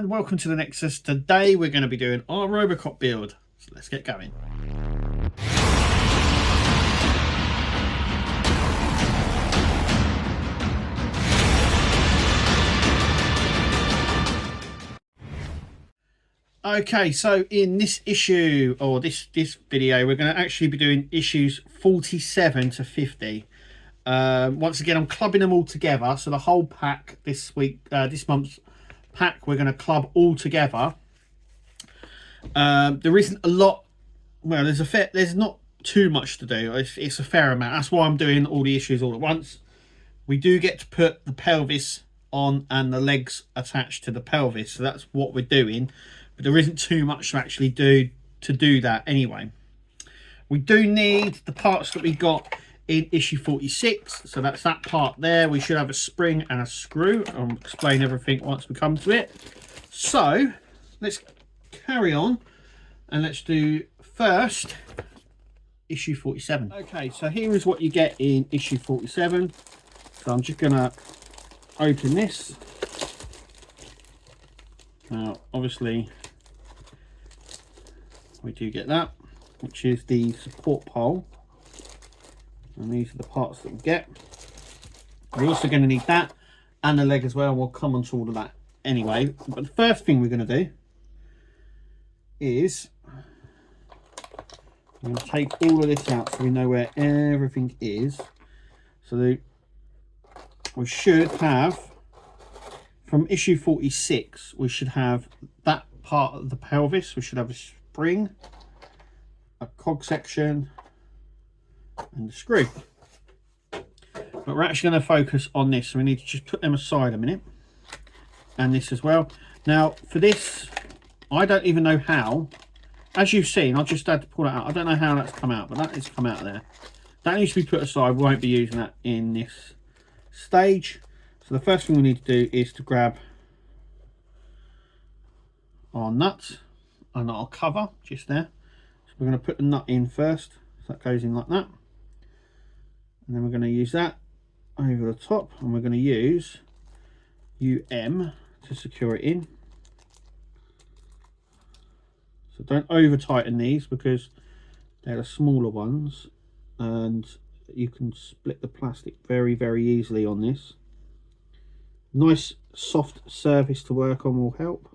and welcome to the Nexus. Today we're going to be doing our RoboCop build, so let's get going. Okay, so in this issue, or this video, we're going to actually be doing issues 47 to 50. Once again, I'm clubbing them all together, so the whole pack this month's pack, we're going to club all together. There isn't a lot. Well, there's not too much to do. It's a fair amount. That's why I'm doing all the issues all at once. We do get to put the pelvis on and the legs attached to the pelvis, so that's what we're doing. But there isn't too much to actually do that anyway. We do need the parts that we got in issue 46, so that's that part there. We should have a spring and a screw. I'll explain everything once we come to it. So let's carry on and let's do first issue 47. Okay, so here is what you get in issue 47. So I'm just gonna open this. Now obviously we do get that, which is the support pole, and these are the parts that we get. We're also going to need that and the leg as well. We'll come on to all of that anyway, but the first thing we're going to do is I'm going to take all of this out so we know where everything is. So we should have, from issue 46, we should have that part of the pelvis. We should have a spring, a cog section, and a screw. But we're actually going to focus on this, so we need to just put them aside a minute, and this as well. Now for this, I don't even know how. As you've seen, I just had to pull it out. I don't know how that's come out, but that has come out there. That needs to be put aside. We won't be using that in this stage. So the first thing we need to do is to grab our nut and our cover just there. So we're going to put the nut in first, so that goes in like that, and then we're going to use that over the top, and we're going to use UM to secure it in. So don't over tighten these because they're the smaller ones and you can split the plastic very easily on this. Nice soft surface to work on will help.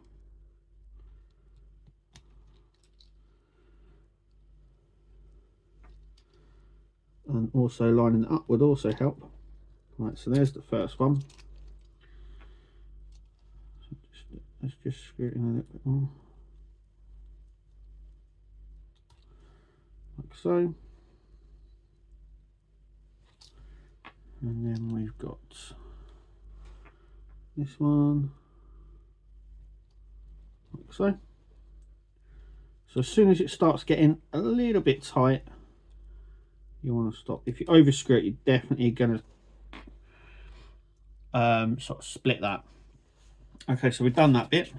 And also lining it up would also help. Right, so there's the first one. So let's just screw it in a little bit more. Like so. And then we've got this one. Like so. So as soon as it starts getting a little bit tight, you want to stop. If you over screw it, you're definitely going to sort of split that. Okay, so we've done that bit.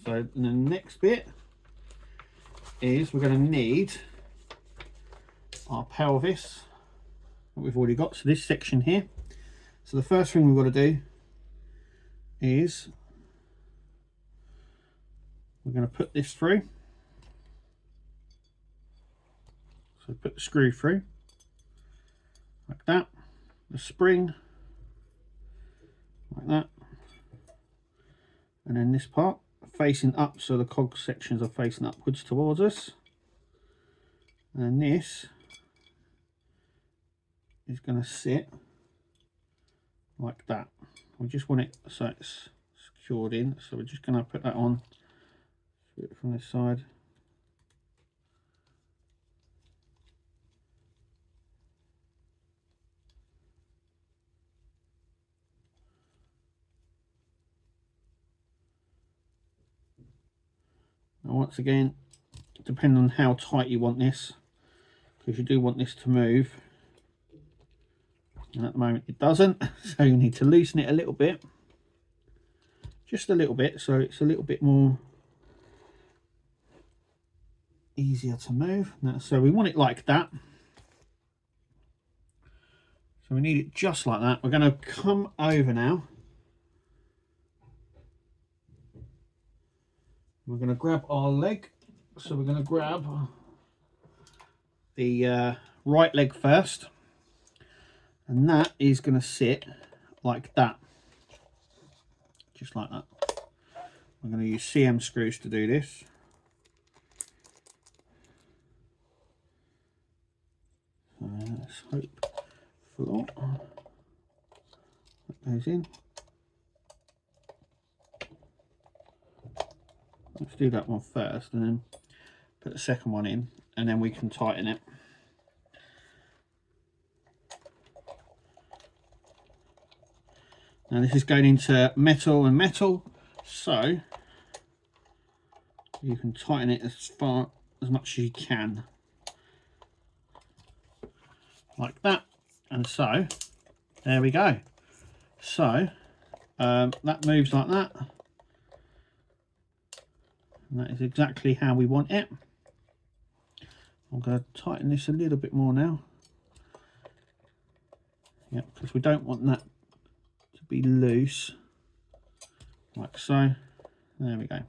So the next bit is we're going to need our pelvis that we've already got. So this section here. So the first thing we've got to do is we're going to put this through. So put the screw through like that, the spring like that, and then this part facing up, so the cog sections are facing upwards towards us, and this is going to sit like that. We just want it so it's secured in, so we're just going to put that on from this side. Now once again, depending on how tight you want this, because you do want this to move, and at the moment it doesn't, so you need to loosen it a little bit, just a little bit, so it's a little bit more easier to move. Now, so we want it like that, so we need it just like that. We're going to come over now We're going to grab our leg. So we're going to grab the right leg first, and that is going to sit like that, just like that. I'm going to use CM screws to do this. Let's hope for that goes in. Let's do that one first and then put the second one in, and then we can tighten it. Now this is going into metal and metal, so you can tighten it as much as you can, like that. And so there we go. So that moves like that, and that is exactly how we want it. I'm going to tighten this a little bit more now, yeah, because we don't want that to be loose, like so. There we go.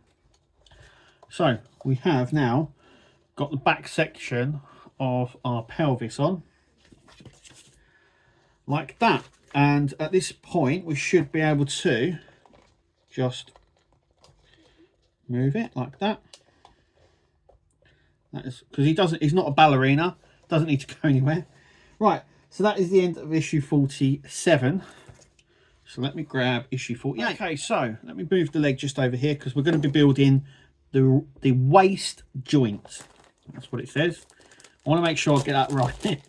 So we have now got the back section of our pelvis on, like that. And at this point we should be able to just move it like that. That is because he's not a ballerina, doesn't need to go anywhere. Right, so that is the end of issue 47. So let me grab issue 48. Okay, so let me move the leg just over here, because we're going to be building the waist joint. That's what it says. I want to make sure I get that right.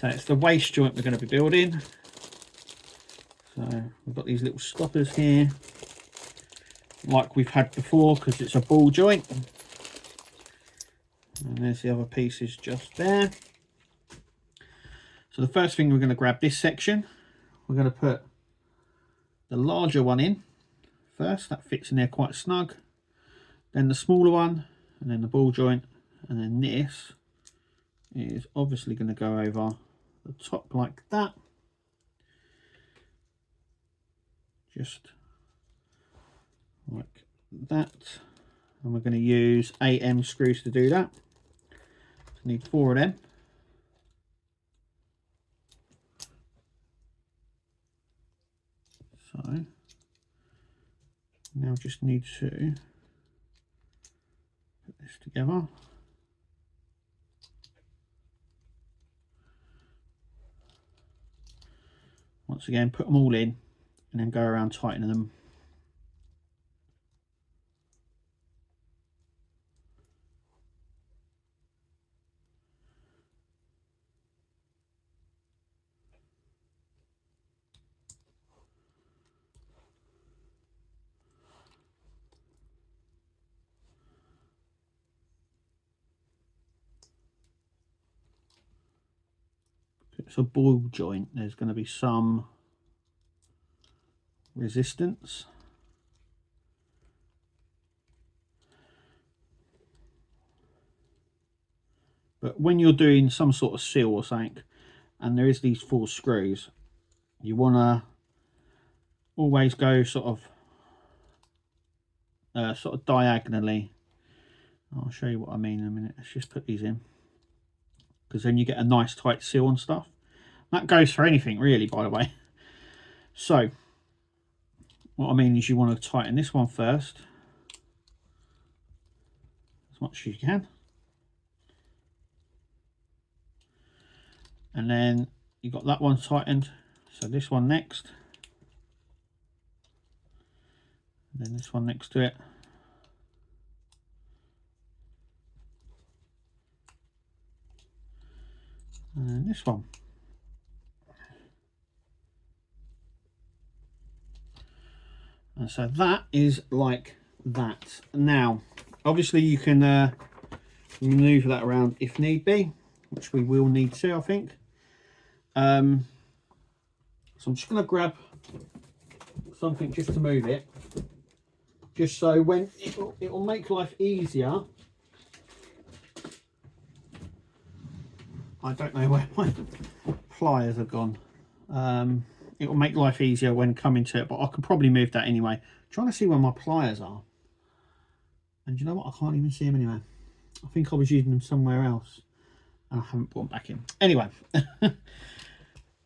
So it's the waist joint we're going to be building. So we've got these little stoppers here, like we've had before, because it's a ball joint. And there's the other pieces just there. So the first thing, we're going to grab this section. We're going to put the larger one in first. That fits in there quite snug. Then the smaller one, and then the ball joint, and then this is obviously going to go over the top like that. Just like that. And we're going to use AM screws to do that. So need 4 of them. So now just need to put this together. Once again, put them all in and then go around tightening them. It's a ball joint, there's going to be some resistance. But when you're doing some sort of seal or something, and there is these 4 screws, you want to always go sort of diagonally. I'll show you what I mean in a minute. Let's just put these in, because then you get a nice tight seal and stuff. That goes for anything really, by the way. So what I mean is, you want to tighten this one first as much as you can, and then you've got that one tightened, so this one next, and then this one next to it, and then this one. And so that is like that. Now obviously you can maneuver that around if need be, which we will need to, I think. So I'm just going to grab something just to move it, just so when it will make life easier. I don't know where my pliers have gone. It will make life easier when coming to it, but I can probably move that anyway. I'm trying to see where my pliers are. And you know what? I can't even see them anywhere. I think I was using them somewhere else. And I haven't put them back in. Anyway.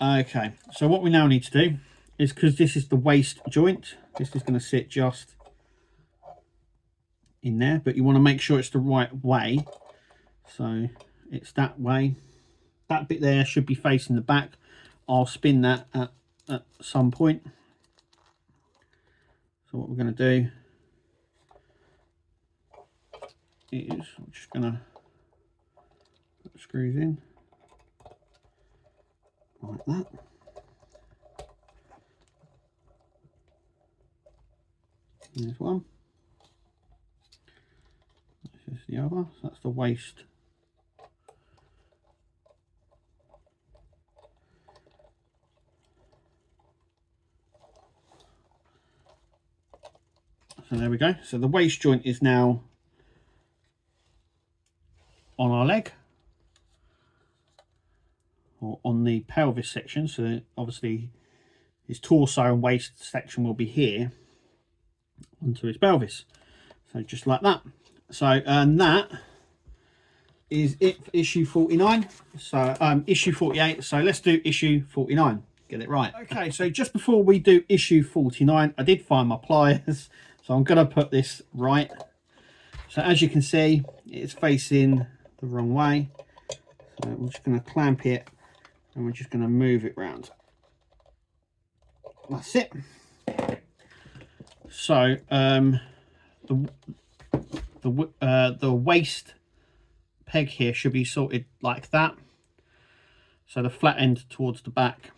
Okay. So what we now need to do is, because this is the waist joint, this is going to sit just in there. But you want to make sure it's the right way. So it's that way. That bit there should be facing the back. I'll spin that at some point. So what we're going to do is I'm just going to put the screws in like that. There's one. This is the other. So that's the waist. So there we go. So the waist joint is now on our leg, or on the pelvis section. So obviously his torso and waist section will be here onto his pelvis. So just like that. So and that is it for issue 49. So issue 48. So let's do issue 49. Get it right. Okay, so just before we do issue 49, I did find my pliers. So I'm going to put this right. So as you can see, it's facing the wrong way. So we're just going to clamp it and we're just going to move it round. That's it. So the waist peg here should be sorted like that. So the flat end towards the back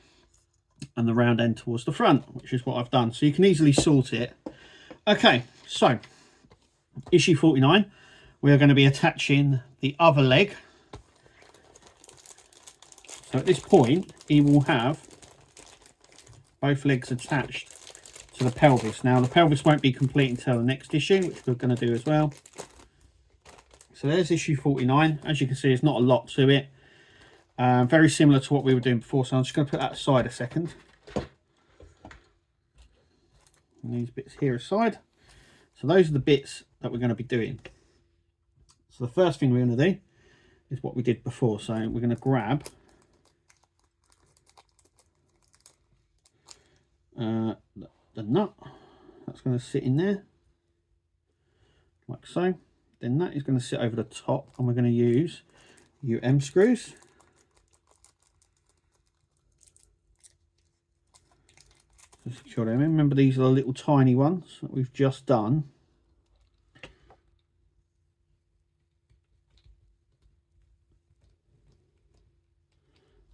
and the round end towards the front, which is what I've done. So you can easily sort it. Okay, so issue 49, we are going to be attaching the other leg. So at this point, he will have both legs attached to the pelvis. Now the pelvis won't be complete until the next issue, which we're going to do as well. So there's issue 49. As you can see, there's not a lot to it. Very similar to what we were doing before. So I'm just going to put that aside a second. And these bits here aside. So those are the bits that we're going to be doing. So the first thing we're going to do is what we did before. So we're going to grab the nut. That's going to sit in there like so. Then that is going to sit over the top, and we're going to use screws. To secure them in. Remember, these are the little tiny ones that we've just done.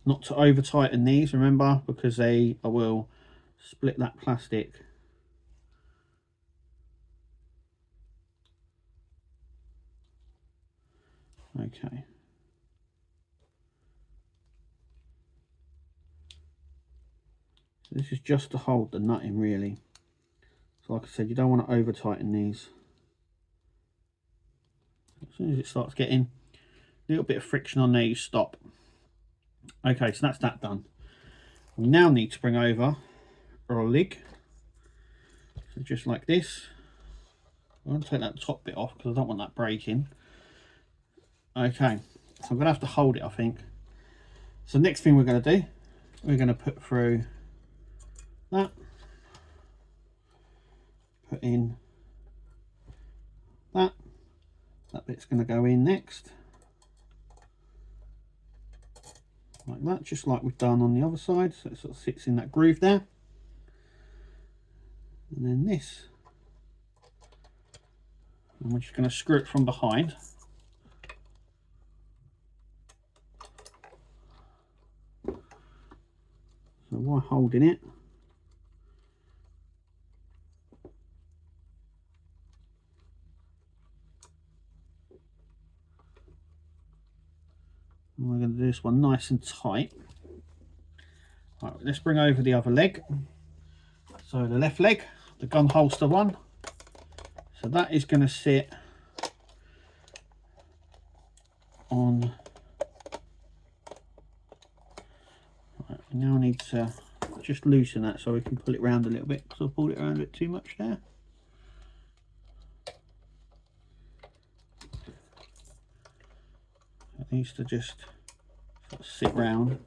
Not to over tighten these, remember, because I will split that plastic. Okay. So this is just to hold the nut in, really. So like I said, you don't want to over tighten these. As soon as it starts getting a little bit of friction on there, you stop. Okay, so that's that done. We now need to bring over our leg. So just like this. I'm going to take that top bit off because I don't want that breaking. Okay, so I'm going to have to hold it, I think. So next thing we're going to do, we're going to put through that. Put in that. That bit's going to go in next. Like that, just like we've done on the other side. So it sort of sits in that groove there. And then this. And we're just going to screw it from behind. So while holding it, and we're going to do this one nice and tight. Right, let's bring over the other leg. So the left leg, the gun holster one. So that is going to sit on. Right, we now need to just loosen that so we can pull it around a little bit, because I pulled it around a bit too much there. It needs to just sort of sit round.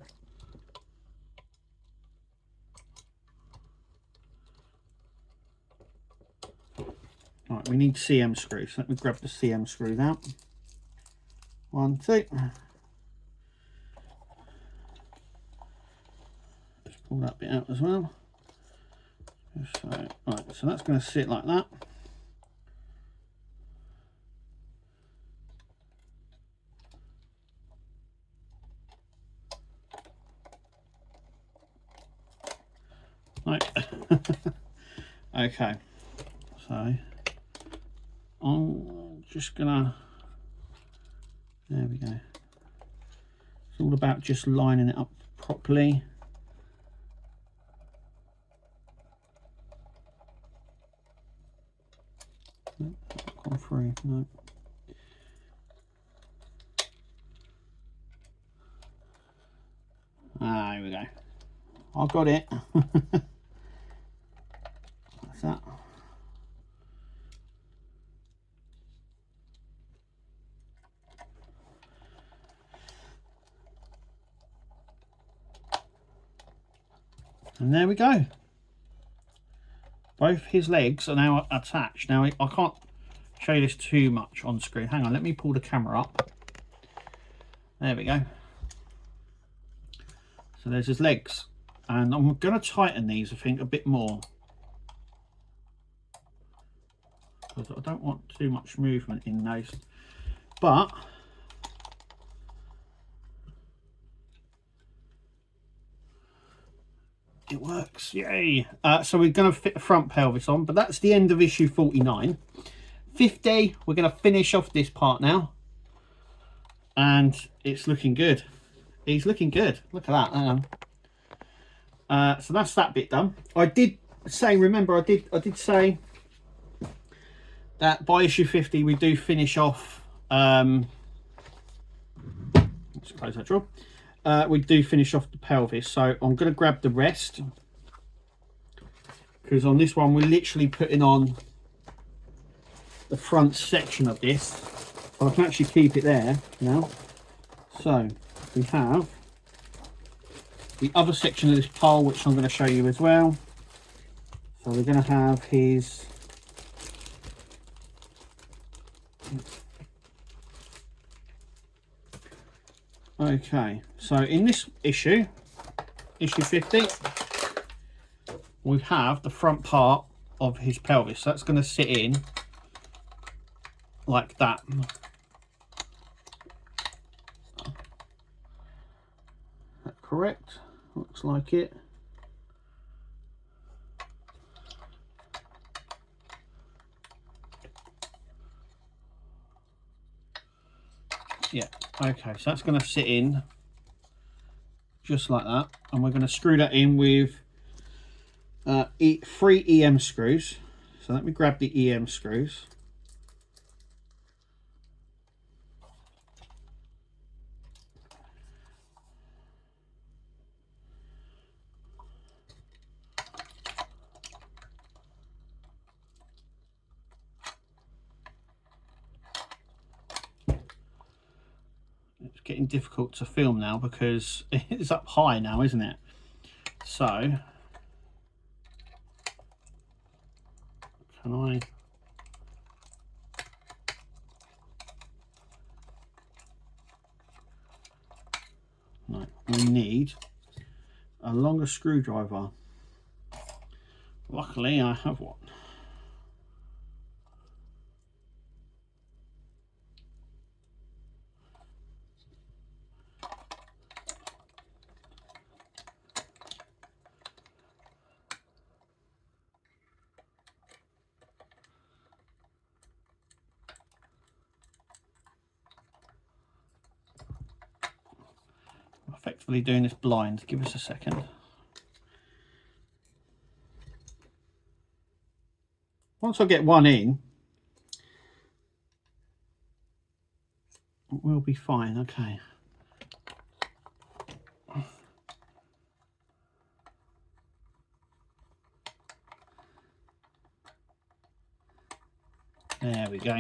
Right, we need CM screws. Let me grab the CM screws out. 1, 2. Just pull that bit out as well. So, right, so that's going to sit like that. Right. Okay, so I'm just gonna, there we go. It's all about just lining it up properly. Nope, gone through, no. Ah, here we go. I got it. That's that. And there we go. Both his legs are now attached. Now I can't show you this too much on screen. Hang on, let me pull the camera up. There we go. So there's his legs. And I'm going to tighten these, I think, a bit more. Because I don't want too much movement in those. But it works, yay. So we're going to fit the front pelvis on, but that's the end of issue 49. 50, we're going to finish off this part now. And it's looking good. He's looking good. Look at that. Hang on. So that's that bit done. I did say, remember, I did say that by issue 50 we do finish off. Let's close that drawer. We do finish off the pelvis. So I'm going to grab the rest, because on this one we're literally putting on the front section of this. So I can actually keep it there now. So we have the other section of this pole, which I'm going to show you as well. So we're going to have his okay, so in this issue 50, we have the front part of his pelvis. So that's going to sit in like that. Is that correct? Looks like it. Yeah, okay, so that's going to sit in just like that, and we're going to screw that in with 3 EM screws. So let me grab the EM screws. It's getting difficult to film now because it's up high now, isn't it? So can I no, we need a longer screwdriver. Luckily I have one. Effectively doing this blind. Give us a second. Once I get one in, we'll be fine. Okay. There we go.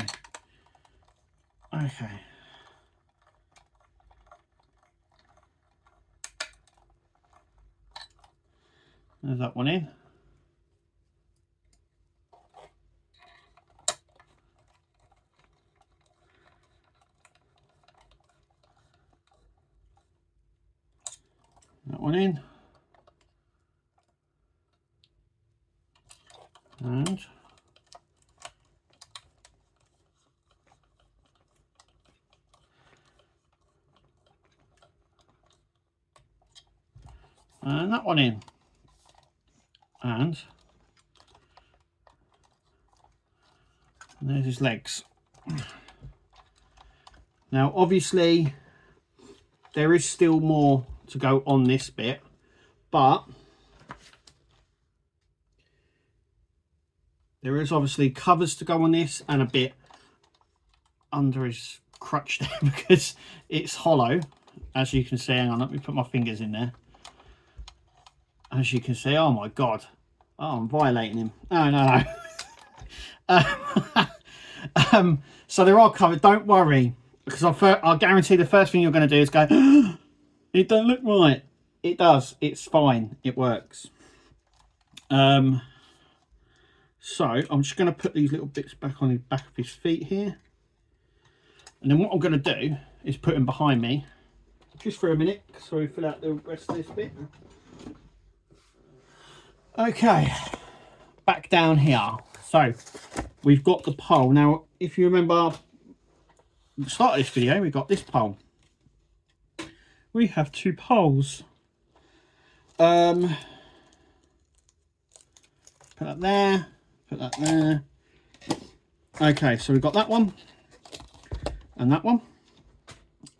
Okay. There's that one in. That one in. And that one in. And there's his legs. Now obviously there is still more to go on this bit, but there is obviously covers to go on this and a bit under his crutch there because it's hollow, as you can see. Hang on, let me put my fingers in there. As you can see, oh my god, oh, I'm violating him. No. So there are covers, don't worry, because I guarantee the first thing you're going to do is go, it don't look right. It does, it's fine, it works. So I'm just going to put these little bits back on the back of his feet here, and then what I'm going to do is put him behind me just for a minute so we fill out the rest of this bit. Okay, back down here. So we've got the pole. Now if you remember at the start of this video, we got this pole. We have two poles. Put that there, put that there. Okay, so we've got that one and that one.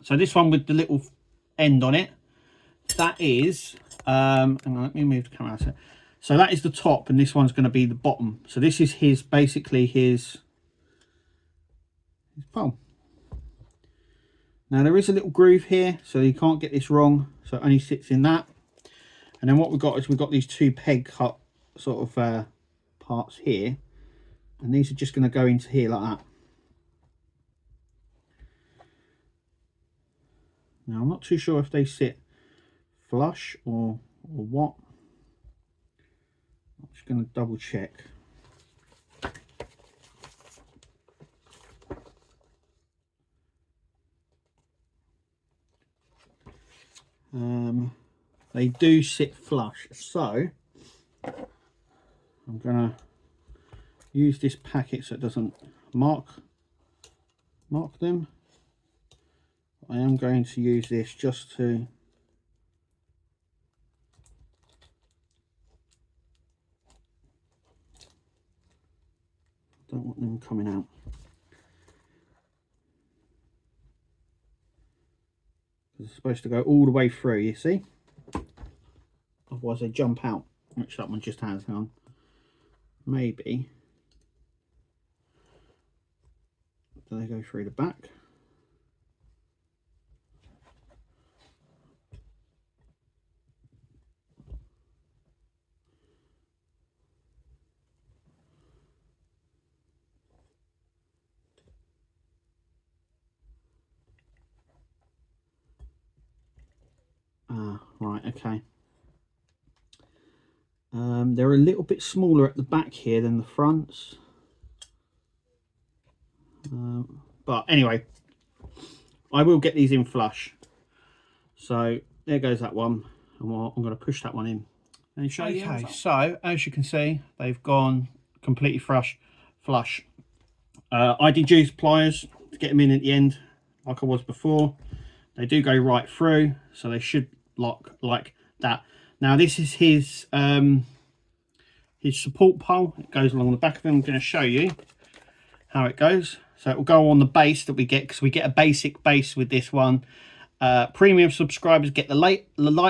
So this one with the little end on it, that is hang on, let me move the camera out. So that is the top and this one's going to be the bottom. So this is his, basically his pole. Now there is a little groove here, so you can't get this wrong, so it only sits in that. And then what we've got is we've got these two peg cut sort of parts here, and these are just going to go into here like that. Now I'm not too sure if they sit flush or what. I'm just going to double check. They do sit flush, so I'm going to use this packet so it doesn't mark them. I am going to use this just to don't want them coming out. It's supposed to go all the way through, you see? Otherwise they jump out, which that one just has. Hang on. Maybe. Do they go through the back? Right, okay. They're a little bit smaller at the back here than the fronts. But anyway, I will get these in flush. So there goes that one. And I'm going to push that one in and show you. Okay, so as you can see, they've gone completely flush. I did use pliers to get them in at the end, like I was before. They do go right through, so they should lock like that. Now this is his support pole. It goes along the back of him. I'm going to show you how it goes. So it will go on the base that we get, because we get a basic base with this one. Premium subscribers get the light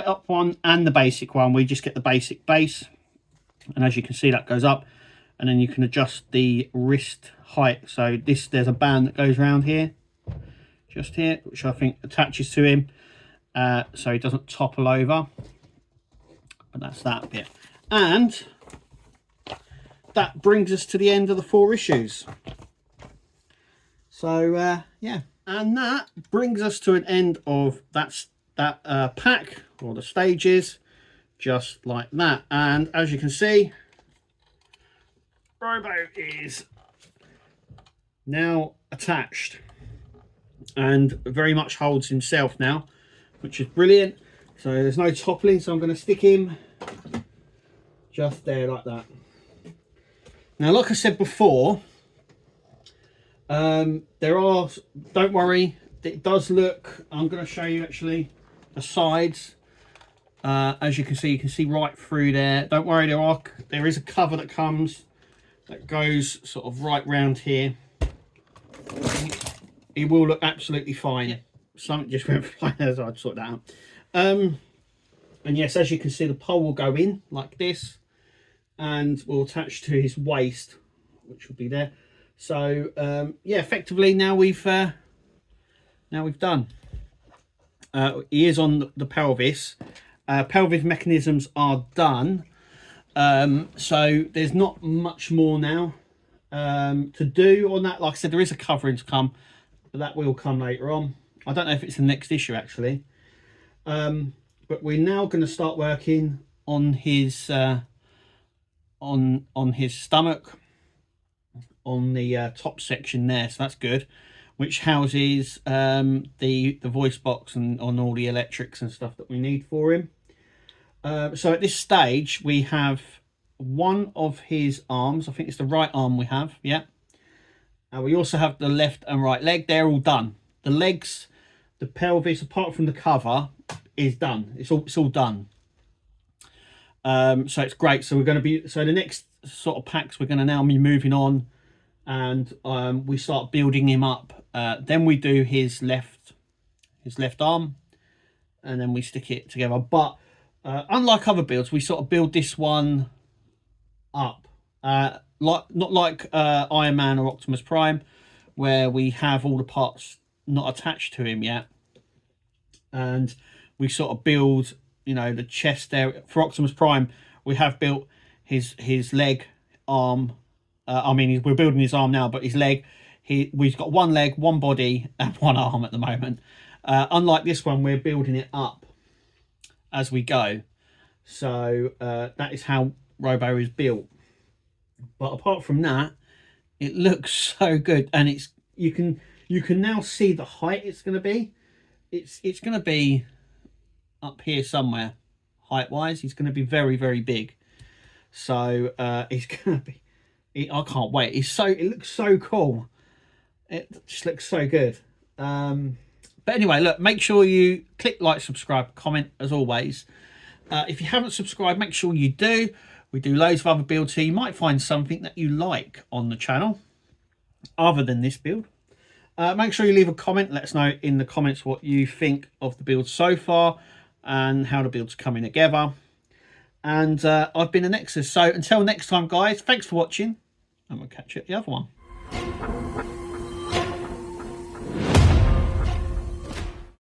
up one and the basic one. We just get the basic base, and as you can see, that goes up, and then you can adjust the wrist height. So there's a band that goes around here, just here, which I think attaches to him, so he doesn't topple over. But that's that bit, and that brings us to the end of the 4 issues. So yeah, and that brings us to an end of that pack, or the stages. just like that. And as you can see, Robo is now attached and very much holds himself now, which is brilliant. So there's no toppling, so I'm going to stick him just there like that. Now, like I said before, don't worry, it does look, I'm going to show you actually the sides. As you can see right through there. Don't worry, there is a cover that comes, that goes sort of right round here. It will look absolutely fine. Something just went flying as I'd sort that out. And yes, as you can see, the pole will go in like this and will attach to his waist, which will be there. So yeah, effectively now we've done. He is on the pelvis. Pelvis mechanisms are done. So there's not much more now to do on that. Like I said, there is a covering to come, but that will come later on. I don't know if it's the next issue actually. But we're now going to start working on his on his stomach, on the top section there. So that's good, which houses the voice box and on all the electrics and stuff that we need for him. So at this stage we have one of his arms. I think it's the right arm we have. Yeah. And we also have the left and right leg. They're all done. The legs, the pelvis, apart from the cover, is done. It's all done. So it's great. So we're going to be, so the next sort of packs we're going to now be moving on, and we start building him up. Then we do his left arm, and then we stick it together. But unlike other builds, we sort of build this one up, not like Iron Man or Optimus Prime, where we have all the parts not attached to him yet, and we sort of build, you know, the chest there. For Optimus Prime, we have built his leg, arm. I mean, we're building his arm now, but his leg, we've got one leg, one body, and one arm at the moment. Unlike this one, we're building it up as we go. So that is how Robo is built. But apart from that, it looks so good, and you can now see the height it's going to be. It's going to be up here somewhere, height wise. He's going to be very, very big. So he's going to be, I can't wait. It looks so cool. It just looks so good. But anyway, look, make sure you click like, subscribe, comment as always. If you haven't subscribed, make sure you do. We do loads of other builds here. You might find something that you like on the channel other than this build. Make sure you leave a comment. Let us know in the comments what you think of the build so far and how the build's coming together. And I've been an Nexus. So until next time, guys, thanks for watching, and we'll catch you at the other one.